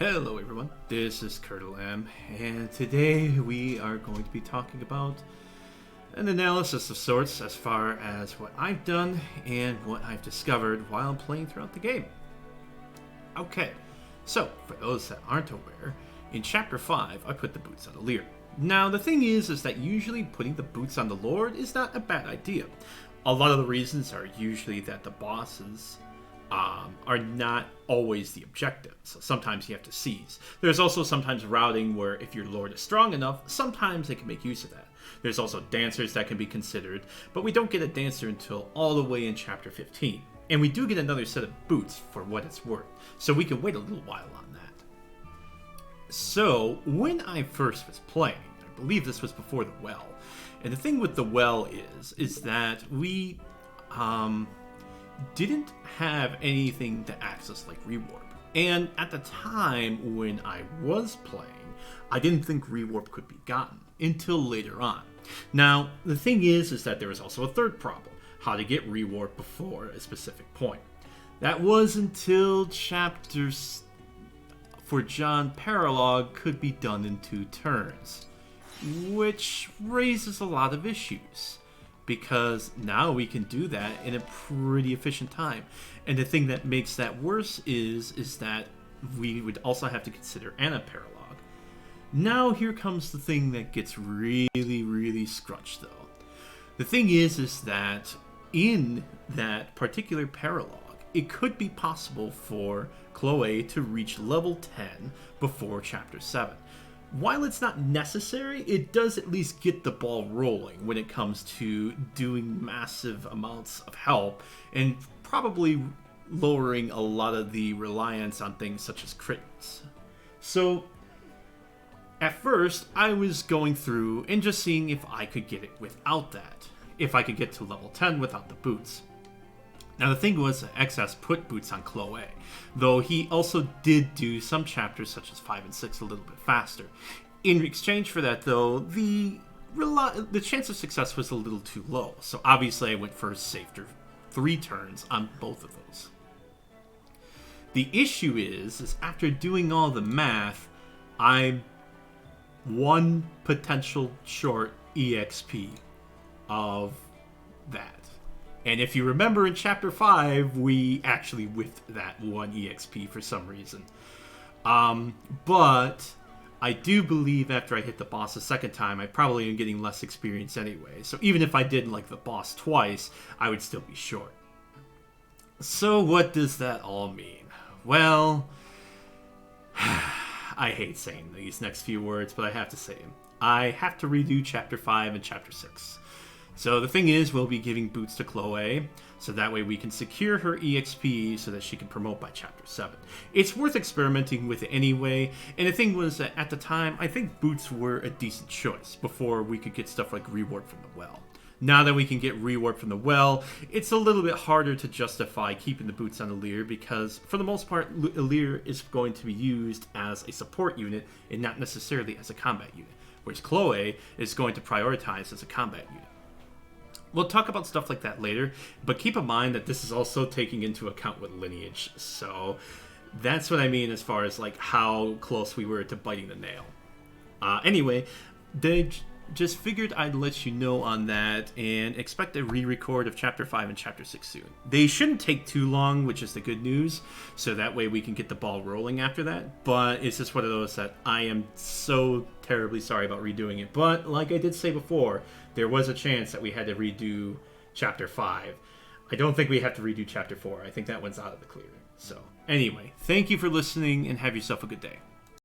Hello everyone, this is Curdle M, and today we are going to be talking about an analysis of sorts as far as what I've done and what I've discovered while playing throughout the game. Okay, so for those that aren't aware, in Chapter 5 I put the boots on Alear. Now the thing is that usually putting the boots on the Lord is not a bad idea. A lot of the reasons are usually that the bosses are not always the objective. So sometimes you have to seize. There's also sometimes routing where if your lord is strong enough, sometimes they can make use of that. There's also dancers that can be considered, but we don't get a dancer until all the way in Chapter 15. And we do get another set of boots for what it's worth, so we can wait a little while on that. So when I first was playing, I believe this was before the well, and the thing with the well is that we didn't have anything to access like rewarp. And at the time when I was playing, I didn't think rewarp could be gotten until later on. Now, the thing is that there was also a third problem, how to get rewarp before a specific point. That was until chapters for John Paralog could be done in 2 turns, which raises a lot of issues. Because now we can do that in a pretty efficient time. And the thing that makes that worse is that we would also have to consider Paralog. Now here comes the thing that gets really scrunched though. The thing is that in that particular Paralog, it could be possible for Chloe to reach level 10 before Chapter 7. While it's not necessary, it does at least get the ball rolling when it comes to doing massive amounts of help and probably lowering a lot of the reliance on things such as crits. So at first, I was going through and just seeing if I could get it without that. If I could get to level 10 without the boots. Now the thing was that XS put boots on Chloe, though he also did do some chapters such as 5 and 6 a little bit faster. In exchange for that though, the chance of success was a little too low, so obviously I went for a safer 3 turns on both of those. The issue is after doing all the math, I'm 1 potential short EXP of that. And if you remember in Chapter 5, we actually whiffed that 1 EXP for some reason. But I do believe after I hit the boss a second time, I probably am getting less experience anyway. So even if I did like the boss twice, I would still be short. So what does that all mean? Well, I hate saying these next few words, but I have to say them. I have to redo Chapter 5 and Chapter 6. So the thing is, we'll be giving boots to Chloe, so that way we can secure her EXP so that she can promote by Chapter 7. It's worth experimenting with it anyway, and the thing was that at the time, I think boots were a decent choice before we could get stuff like rewarp from the well. Now that we can get rewarp from the well, it's a little bit harder to justify keeping the boots on Alear because, for the most part, Alear is going to be used as a support unit and not necessarily as a combat unit, whereas Chloe is going to prioritize as a combat unit. We'll talk about stuff like that later, but keep in mind that this is also taking into account with lineage, so that's what I mean as far as like how close we were to biting the nail. Anyway, they just figured I'd let you know on that and expect a re-record of Chapter 5 and Chapter 6 soon. They shouldn't take too long, which is the good news, so that way we can get the ball rolling after that, but it's just one of those that I am so terribly sorry about redoing it. But like I did say before, there was a chance that we had to redo Chapter 5. I don't think we have to redo Chapter 4. I think that one's out of the clear. So anyway, thank you for listening and have yourself a good day.